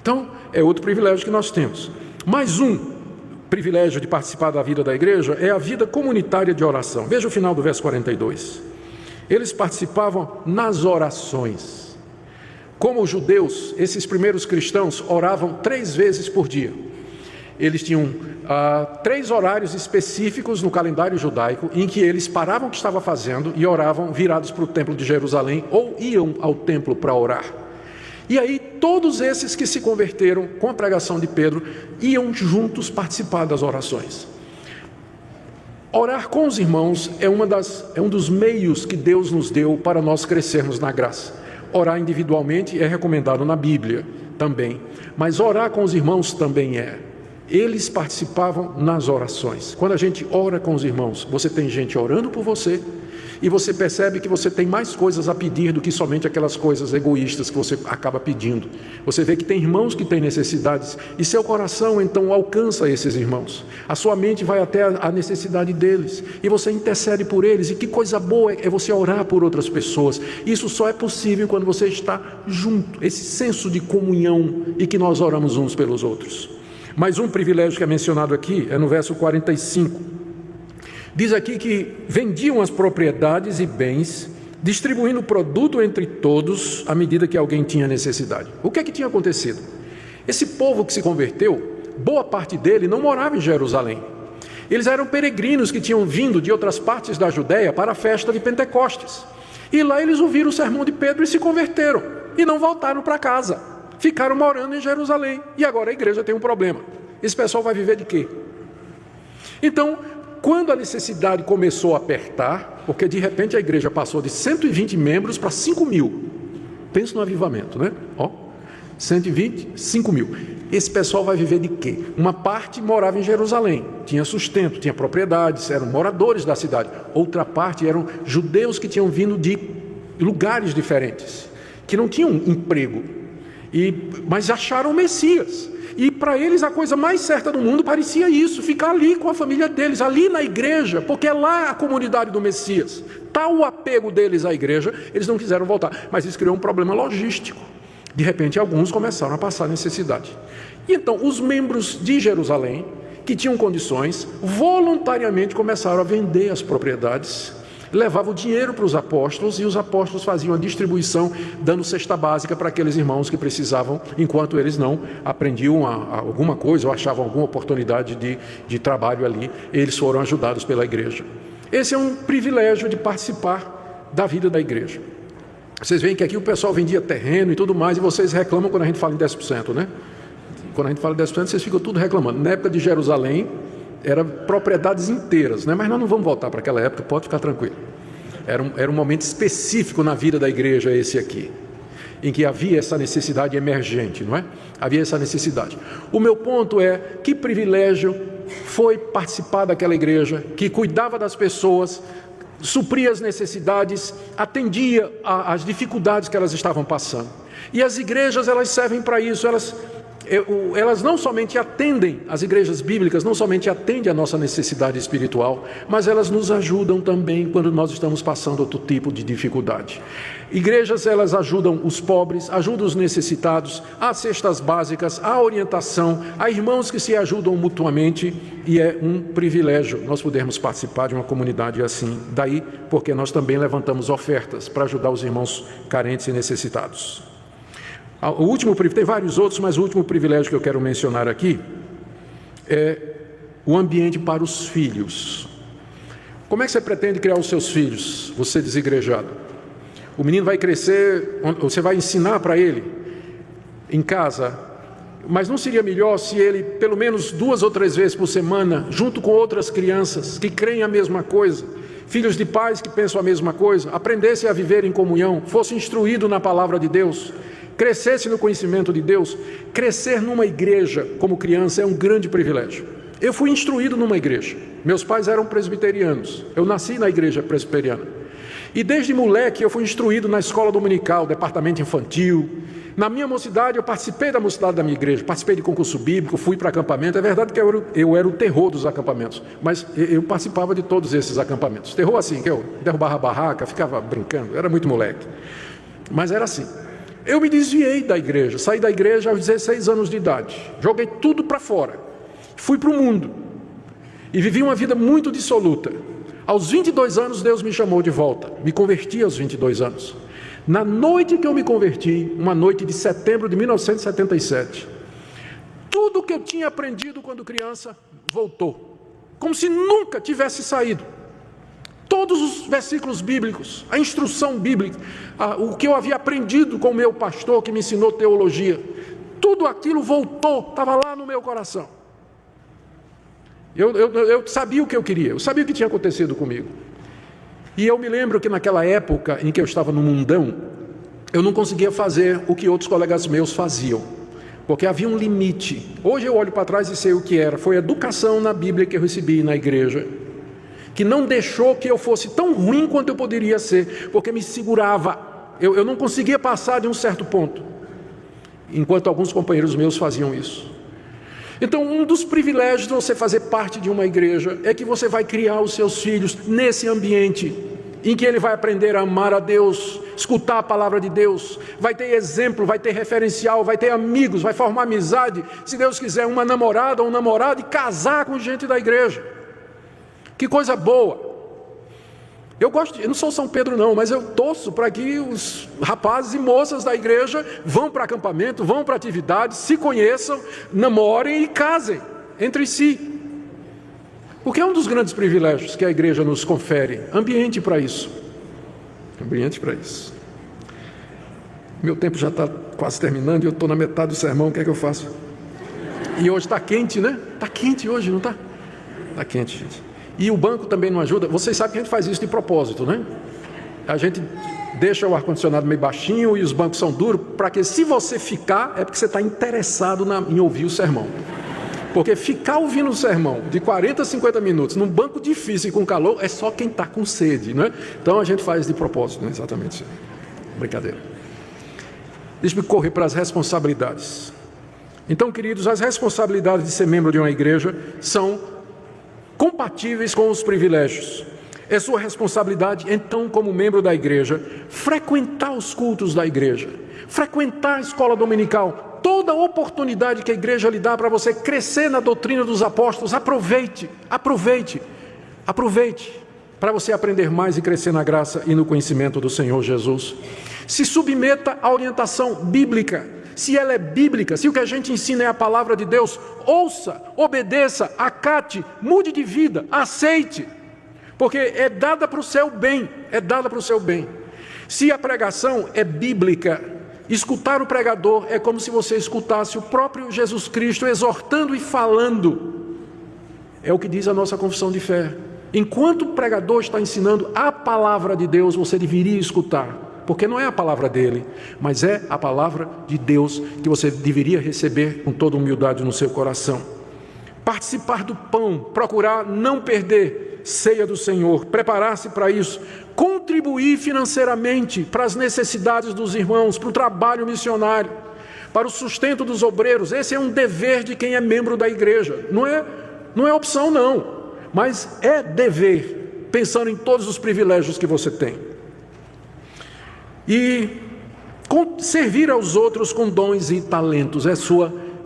Então, é outro privilégio que nós temos. Mais um privilégio de participar da vida da igreja é a vida comunitária de oração. Veja o final do verso 42. Eles participavam nas orações. Como os judeus, esses primeiros cristãos oravam 3 vezes por dia. Eles tinham 3 horários específicos no calendário judaico em que eles paravam o que estavam fazendo e oravam virados para o templo de Jerusalém ou iam ao templo para orar. E aí todos esses que se converteram com a pregação de Pedro iam juntos participar das orações. Orar com os irmãos é um dos meios que Deus nos deu para nós crescermos na graça. Orar individualmente é recomendado na Bíblia também, mas orar com os irmãos também é. Eles participavam nas orações. Quando a gente ora com os irmãos, você tem gente orando por você e você percebe que você tem mais coisas a pedir do que somente aquelas coisas egoístas que você acaba pedindo. Você vê que tem irmãos que têm necessidades e seu coração então alcança esses irmãos. A sua mente vai até a necessidade deles e você intercede por eles. E que coisa boa é você orar por outras pessoas. Isso só é possível quando você está junto, esse senso de comunhão e que nós oramos uns pelos outros. Mais um privilégio que é mencionado aqui é no verso 45. Diz aqui que vendiam as propriedades e bens, distribuindo o produto entre todos à medida que alguém tinha necessidade. O que é que tinha acontecido? Esse povo que se converteu, boa parte dele não morava em Jerusalém. Eles eram peregrinos que tinham vindo de outras partes da Judéia para a festa de Pentecostes. E lá eles ouviram o sermão de Pedro e se converteram. E não voltaram para casa. Ficaram morando em Jerusalém. E agora a igreja tem um problema. Esse pessoal vai viver de quê? Então, quando a necessidade começou a apertar, porque de repente a igreja passou de 120 membros para 5.000. Pensa no avivamento, né? 120, 5.000. Esse pessoal vai viver de quê? Uma parte morava em Jerusalém, tinha sustento, tinha propriedades, eram moradores da cidade. Outra parte eram judeus que tinham vindo de lugares diferentes, que não tinham emprego, mas acharam o Messias. E para eles a coisa mais certa do mundo parecia isso, ficar ali com a família deles, ali na igreja, porque é lá a comunidade do Messias. Tal o apego deles à igreja, eles não quiseram voltar, mas isso criou um problema logístico. De repente alguns começaram a passar necessidade. E então os membros de Jerusalém, que tinham condições, voluntariamente começaram a vender as propriedades, levavam o dinheiro para os apóstolos e os apóstolos faziam a distribuição, dando cesta básica para aqueles irmãos que precisavam, enquanto eles não aprendiam alguma coisa ou achavam alguma oportunidade de trabalho ali, eles foram ajudados pela igreja. Esse é um privilégio de participar da vida da igreja. Vocês veem que aqui o pessoal vendia terreno e tudo mais, e vocês reclamam quando a gente fala em 10%, né? Quando a gente fala em 10%, vocês ficam tudo reclamando. Na época de Jerusalém, eram propriedades inteiras, né? Mas nós não vamos voltar para aquela época, pode ficar tranquilo. Era um momento específico na vida da igreja esse aqui, em que havia essa necessidade emergente, não é? Havia essa necessidade. O meu ponto é, que privilégio foi participar daquela igreja que cuidava das pessoas, supria as necessidades, atendia às dificuldades que elas estavam passando. E as igrejas, elas servem para isso, elas não somente atendem, as igrejas bíblicas não somente atendem a nossa necessidade espiritual, mas elas nos ajudam também quando nós estamos passando outro tipo de dificuldade. Igrejas, elas ajudam os pobres, ajudam os necessitados, há cestas básicas, há orientação, há irmãos que se ajudam mutuamente, e é um privilégio nós podermos participar de uma comunidade assim. Daí porque nós também levantamos ofertas para ajudar os irmãos carentes e necessitados. O último, tem vários outros, mas o último privilégio que eu quero mencionar aqui é o ambiente para os filhos. Como é que você pretende criar os seus filhos, você desigrejado? O menino vai crescer, você vai ensinar para ele em casa, mas não seria melhor se ele, pelo menos 2 ou 3 vezes por semana, junto com outras crianças que creem a mesma coisa, filhos de pais que pensam a mesma coisa, aprendesse a viver em comunhão, fosse instruído na palavra de Deus, crescesse no conhecimento de Deus? Crescer numa igreja como criança é um grande privilégio. Eu fui instruído numa igreja, meus pais eram presbiterianos, eu nasci na igreja presbiteriana, e desde moleque eu fui instruído na escola dominical, departamento infantil. Na minha mocidade eu participei da mocidade da minha igreja, participei de concurso bíblico, fui para acampamento. É verdade que eu era o terror dos acampamentos, mas eu participava de todos esses acampamentos. Terror assim, que eu derrubava a barraca, ficava brincando, era muito moleque, mas era assim. Eu me desviei da igreja, saí da igreja aos 16 anos de idade, joguei tudo para fora, fui para o mundo e vivi uma vida muito dissoluta. Aos 22 anos Deus me chamou de volta, me converti aos 22 anos. Na noite que eu me converti, uma noite de setembro de 1977, tudo que eu tinha aprendido quando criança voltou, como se nunca tivesse saído. Todos os versículos bíblicos, a instrução bíblica, o que eu havia aprendido com o meu pastor que me ensinou teologia, tudo aquilo voltou, estava lá no meu coração. Eu sabia o que eu queria, eu sabia o que tinha acontecido comigo. E eu me lembro que naquela época em que eu estava no mundão, eu não conseguia fazer o que outros colegas meus faziam, porque havia um limite. Hoje eu olho para trás e sei o que era. Foi a educação na Bíblia que eu recebi na igreja, que não deixou que eu fosse tão ruim quanto eu poderia ser, porque me segurava. Eu não conseguia passar de um certo ponto, enquanto alguns companheiros meus faziam isso. Então, um dos privilégios de você fazer parte de uma igreja é que você vai criar os seus filhos nesse ambiente em que ele vai aprender a amar a Deus, escutar a palavra de Deus, vai ter exemplo, vai ter referencial, vai ter amigos, vai formar amizade, se Deus quiser, uma namorada ou um namorado, e casar com gente da igreja. Que coisa boa! Eu não sou São Pedro não, mas eu torço para que os rapazes e moças da igreja vão para acampamento, vão para atividades, se conheçam, namorem e casem entre si. Porque é um dos grandes privilégios que a igreja nos confere, ambiente para isso. Ambiente para isso. Meu tempo já está quase terminando e eu estou na metade do sermão, o que é que eu faço? E hoje está quente, né? Está quente hoje, não está? Está quente, gente. E o banco também não ajuda. Vocês sabem que a gente faz isso de propósito, né? A gente deixa o ar-condicionado meio baixinho e os bancos são duros, para que se você ficar, é porque você está interessado em ouvir o sermão. Porque ficar ouvindo o sermão de 40 a 50 minutos num banco difícil e com calor é só quem está com sede, né? Então a gente faz de propósito, né? Exatamente. Brincadeira. Deixa-me correr para as responsabilidades. Então, queridos, as responsabilidades de ser membro de uma igreja são compatíveis com os privilégios. É sua responsabilidade, então, como membro da igreja, frequentar os cultos da igreja, frequentar a escola dominical. Toda oportunidade que a igreja lhe dá para você crescer na doutrina dos apóstolos, aproveite para você aprender mais e crescer na graça e no conhecimento do Senhor Jesus. Se submeta à orientação bíblica. Se ela é bíblica, se o que a gente ensina é a palavra de Deus, ouça, obedeça, acate, mude de vida, aceite, porque é dada para o seu bem, Se a pregação é bíblica, escutar o pregador é como se você escutasse o próprio Jesus Cristo exortando e falando. É o que diz a nossa confissão de fé. Enquanto o pregador está ensinando a palavra de Deus, você deveria escutar. Porque não é a palavra dele, mas é a palavra de Deus que você deveria receber com toda humildade no seu coração. Participar do pão, procurar não perder ceia do Senhor, preparar-se para isso, contribuir financeiramente para as necessidades dos irmãos, para o trabalho missionário, para o sustento dos obreiros. Esse é um dever de quem é membro da igreja. Não é opção não, mas é dever, pensando em todos os privilégios que você tem. E servir aos outros com dons e talentos é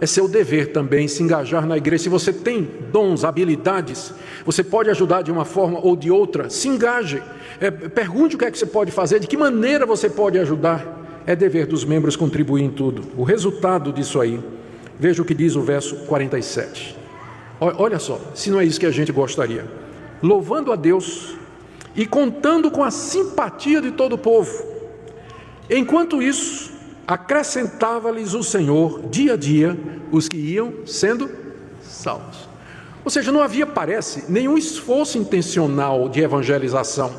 seu dever também, se engajar na igreja. Se você tem dons, habilidades, você pode ajudar de uma forma ou de outra, se engaje. Pergunte o que é que você pode fazer, de que maneira você pode ajudar. É dever dos membros contribuir em tudo. O resultado disso aí, veja o que diz o verso 47. Olha só, se não é isso que a gente gostaria. Louvando a Deus e contando com a simpatia de todo o povo. Enquanto isso, acrescentava-lhes o Senhor, dia a dia, os que iam sendo salvos. Ou seja, não havia, parece, nenhum esforço intencional de evangelização.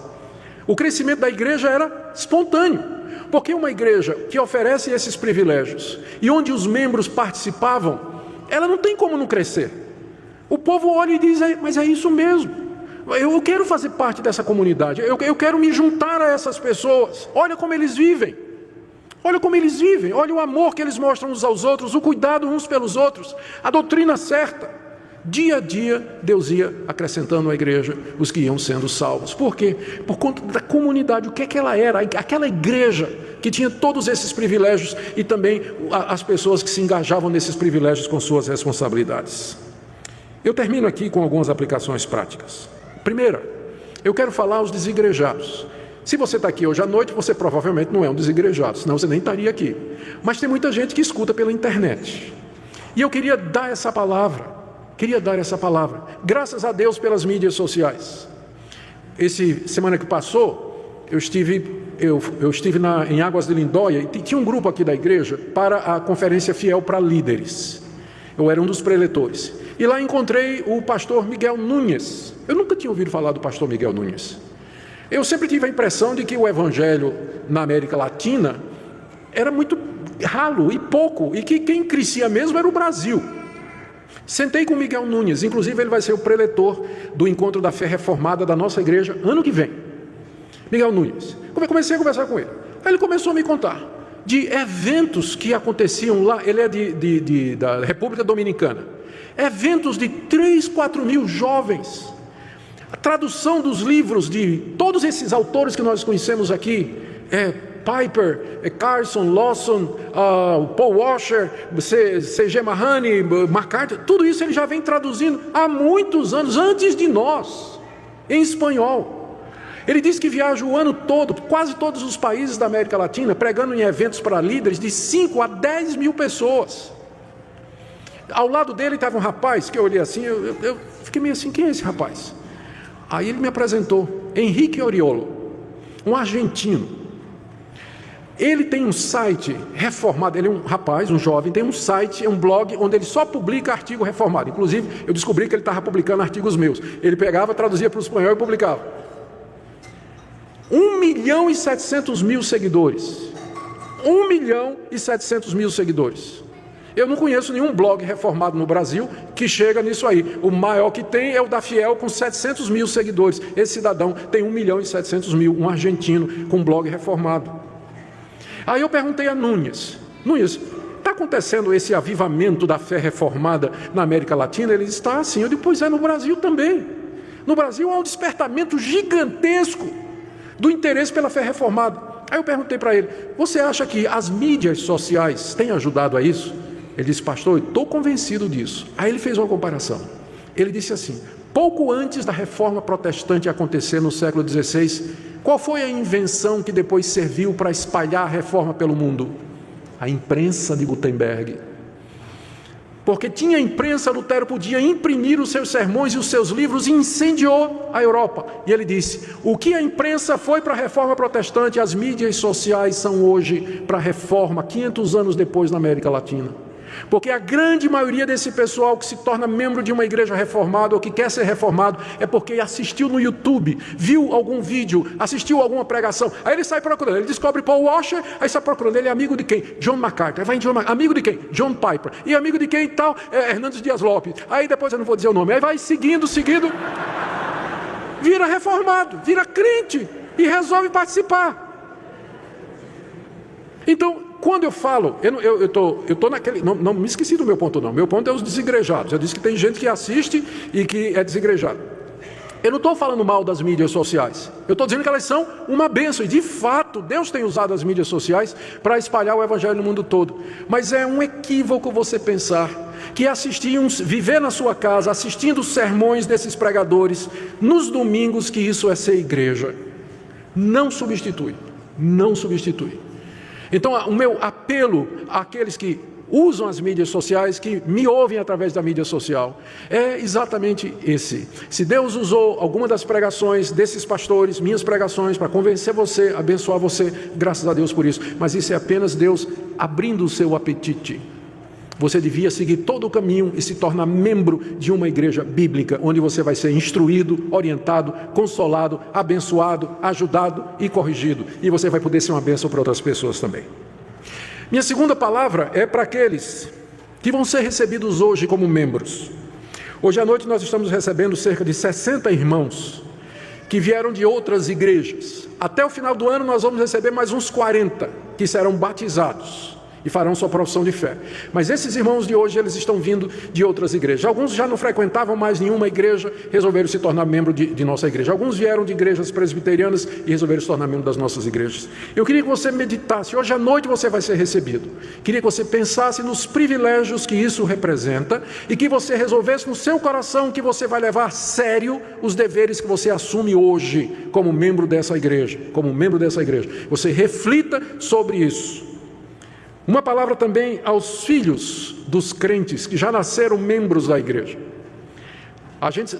O crescimento da igreja era espontâneo, porque uma igreja que oferece esses privilégios e onde os membros participavam, ela não tem como não crescer. O povo olha e diz, mas é isso mesmo, eu quero fazer parte dessa comunidade, eu quero me juntar a essas pessoas. Olha como eles vivem. Olha como eles vivem, olha o amor que eles mostram uns aos outros, o cuidado uns pelos outros, a doutrina certa. Dia a dia, Deus ia acrescentando à igreja os que iam sendo salvos. Por quê? Por conta da comunidade, o que é que ela era? Aquela igreja que tinha todos esses privilégios e também as pessoas que se engajavam nesses privilégios com suas responsabilidades. Eu termino aqui com algumas aplicações práticas. Primeira, eu quero falar aos desigrejados. Se você está aqui hoje à noite, você provavelmente não é um desigrejado, senão você nem estaria aqui. Mas tem muita gente que escuta pela internet. E eu queria dar essa palavra. Graças a Deus pelas mídias sociais. Semana que passou, eu estive em Águas de Lindóia e tinha um grupo aqui da igreja para a Conferência Fiel para Líderes. Eu era um dos preletores. E lá encontrei o pastor Miguel Nunes. Eu nunca tinha ouvido falar do pastor Miguel Nunes. Eu sempre tive a impressão de que o evangelho na América Latina era muito ralo e pouco, e que quem crescia mesmo era o Brasil. Sentei com o Miguel Nunes, inclusive ele vai ser o preletor do Encontro da Fé Reformada da nossa igreja ano que vem. Miguel Nunes. Comecei a conversar com ele. Aí ele começou a me contar de eventos que aconteciam lá. Ele é da República Dominicana. Eventos de 3, 4 mil jovens. A tradução dos livros de todos esses autores que nós conhecemos aqui, Piper, Carson, Lawson, Paul Washer, C.G. Mahoney, MacArthur, tudo isso ele já vem traduzindo há muitos anos, antes de nós, em espanhol. Ele diz que viaja o ano todo, quase todos os países da América Latina, pregando em eventos para líderes de 5 a 10 mil pessoas. Ao lado dele estava um rapaz, que eu olhei assim, eu fiquei meio assim, quem é esse rapaz? Aí ele me apresentou, Henrique Oriolo, um argentino. Ele tem um site reformado, ele é um rapaz, um jovem, tem um site, um blog, onde ele só publica artigo reformado. Inclusive, eu descobri que ele estava publicando artigos meus. Ele pegava, traduzia para o espanhol e publicava. 1.700.000 seguidores. 1.700.000 seguidores. Eu não conheço nenhum blog reformado no Brasil que chega nisso aí. O maior que tem é o da Fiel, com 700.000 seguidores. Esse cidadão tem 1.700.000, um argentino com um blog reformado. Aí eu perguntei a Nunes, está acontecendo esse avivamento da fé reformada na América Latina? Ele disse, está assim. Eu disse, pois é, no Brasil também. No Brasil há um despertamento gigantesco do interesse pela fé reformada. Aí eu perguntei para ele, você acha que as mídias sociais têm ajudado a isso? Ele disse, pastor, eu estou convencido disso. Aí ele fez uma comparação. Ele disse assim, pouco antes da reforma protestante acontecer no século XVI, qual foi a invenção que depois serviu para espalhar a reforma pelo mundo? A imprensa de Gutenberg. Porque tinha imprensa, Lutero podia imprimir os seus sermões e os seus livros e incendiou a Europa. E ele disse, o que a imprensa foi para a reforma protestante, as mídias sociais são hoje para a reforma, 500 anos depois na América Latina. Porque a grande maioria desse pessoal que se torna membro de uma igreja reformada ou que quer ser reformado é porque assistiu no YouTube, viu algum vídeo, assistiu alguma pregação. Aí ele sai procurando, ele descobre Paul Washer, aí sai procurando, ele é amigo de quem? John MacArthur. Aí vai em John MacArthur, amigo de quem? John Piper. E amigo de quem tal? Hernandes Dias Lopes. Aí depois eu não vou dizer o nome. Aí vai seguindo. vira reformado, vira crente e resolve participar. Então, quando eu falo, eu tô naquele, não me esqueci do meu ponto não, meu ponto é os desigrejados. Eu disse que tem gente que assiste e que é desigrejado. Eu não estou falando mal das mídias sociais, eu estou dizendo que elas são uma bênção, e de fato, Deus tem usado as mídias sociais para espalhar o Evangelho no mundo todo. Mas é um equívoco você pensar que viver na sua casa, assistindo os sermões desses pregadores, nos domingos, que isso é ser igreja. Não substitui, não substitui. Então, o meu apelo àqueles que usam as mídias sociais, que me ouvem através da mídia social, é exatamente esse. Se Deus usou alguma das pregações desses pastores, minhas pregações, para convencer você, abençoar você, graças a Deus por isso, mas isso é apenas Deus abrindo o seu apetite. Você devia seguir todo o caminho e se tornar membro de uma igreja bíblica, onde você vai ser instruído, orientado, consolado, abençoado, ajudado e corrigido. E você vai poder ser uma bênção para outras pessoas também. Minha segunda palavra é para aqueles que vão ser recebidos hoje como membros. Hoje à noite nós estamos recebendo cerca de 60 irmãos que vieram de outras igrejas. Até o final do ano nós vamos receber mais uns 40 que serão batizados e farão sua profissão de fé. Mas esses irmãos de hoje, eles estão vindo de outras igrejas. Alguns já não frequentavam mais nenhuma igreja, resolveram se tornar membro de nossa igreja. Alguns vieram de igrejas presbiterianas e resolveram se tornar membro das nossas igrejas. Eu queria que você meditasse, hoje à noite você vai ser recebido. Queria que você pensasse nos privilégios que isso representa e que você resolvesse no seu coração que você vai levar a sério os deveres que você assume hoje como membro dessa igreja, Você reflita sobre isso. Uma palavra também aos filhos dos crentes que já nasceram membros da igreja.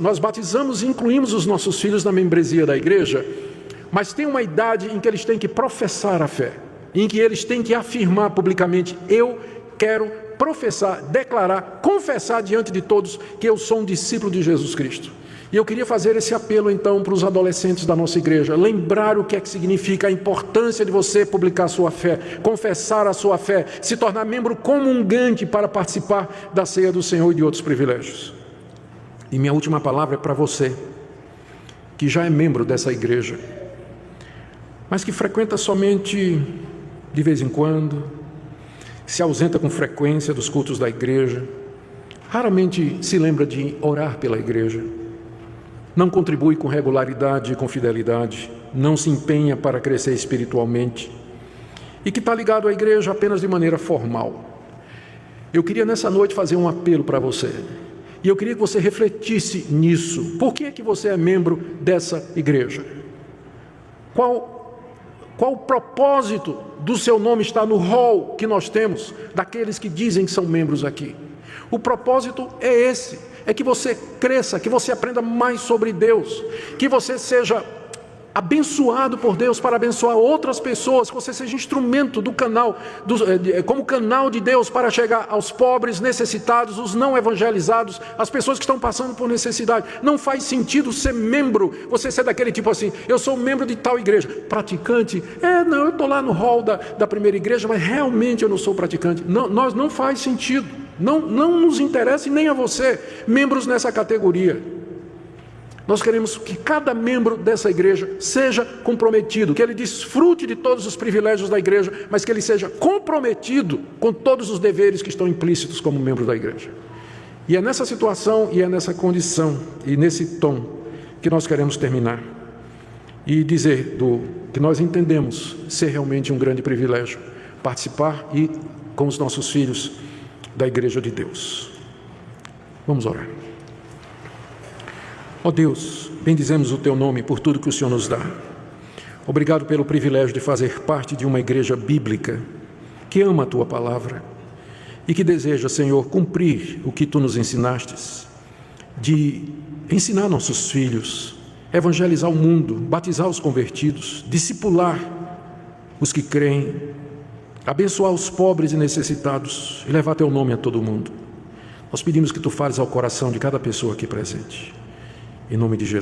Nós batizamos e incluímos os nossos filhos na membresia da igreja, mas tem uma idade em que eles têm que professar a fé, em que eles têm que afirmar publicamente: eu quero professar, declarar, confessar diante de todos que eu sou um discípulo de Jesus Cristo. E eu queria fazer esse apelo então para os adolescentes da nossa igreja, lembrar o que é que significa a importância de você publicar a sua fé, confessar a sua fé, se tornar membro comungante para participar da ceia do Senhor e de outros privilégios. E minha última palavra é para você, que já é membro dessa igreja, mas que frequenta somente de vez em quando, se ausenta com frequência dos cultos da igreja, raramente se lembra de orar pela igreja, não contribui com regularidade e com fidelidade, não se empenha para crescer espiritualmente e que está ligado à igreja apenas de maneira formal. Eu queria nessa noite fazer um apelo para você e eu queria que você refletisse nisso. Por que é que você é membro dessa igreja? Qual o propósito do seu nome estar no hall que nós temos daqueles que dizem que são membros aqui? O propósito é esse. É que você cresça, que você aprenda mais sobre Deus, que você seja abençoado por Deus para abençoar outras pessoas, que você seja instrumento do canal, como canal de Deus para chegar aos pobres, necessitados, os não evangelizados, as pessoas que estão passando por necessidade. Não faz sentido ser membro, você ser daquele tipo assim: eu sou membro de tal igreja, praticante, eu estou lá no hall da primeira igreja, mas realmente eu não sou praticante. Não faz sentido. Não nos interessa e nem a você, membros nessa categoria. Nós queremos que cada membro dessa igreja seja comprometido, que ele desfrute de todos os privilégios da igreja, mas que ele seja comprometido com todos os deveres que estão implícitos como membro da igreja. E é nessa situação, e é nessa condição, e nesse tom, que nós queremos terminar. E dizer que nós entendemos ser realmente um grande privilégio participar e com os nossos filhos da igreja de Deus. Vamos orar. Ó Deus, bendizemos o teu nome por tudo que o Senhor nos dá. Obrigado pelo privilégio de fazer parte de uma igreja bíblica que ama a tua palavra e que deseja, Senhor, cumprir o que tu nos ensinastes, de ensinar nossos filhos, evangelizar o mundo, batizar os convertidos, discipular os que creem, abençoar os pobres e necessitados e levar teu nome a todo mundo. Nós pedimos que tu fales ao coração de cada pessoa aqui presente. Em nome de Jesus.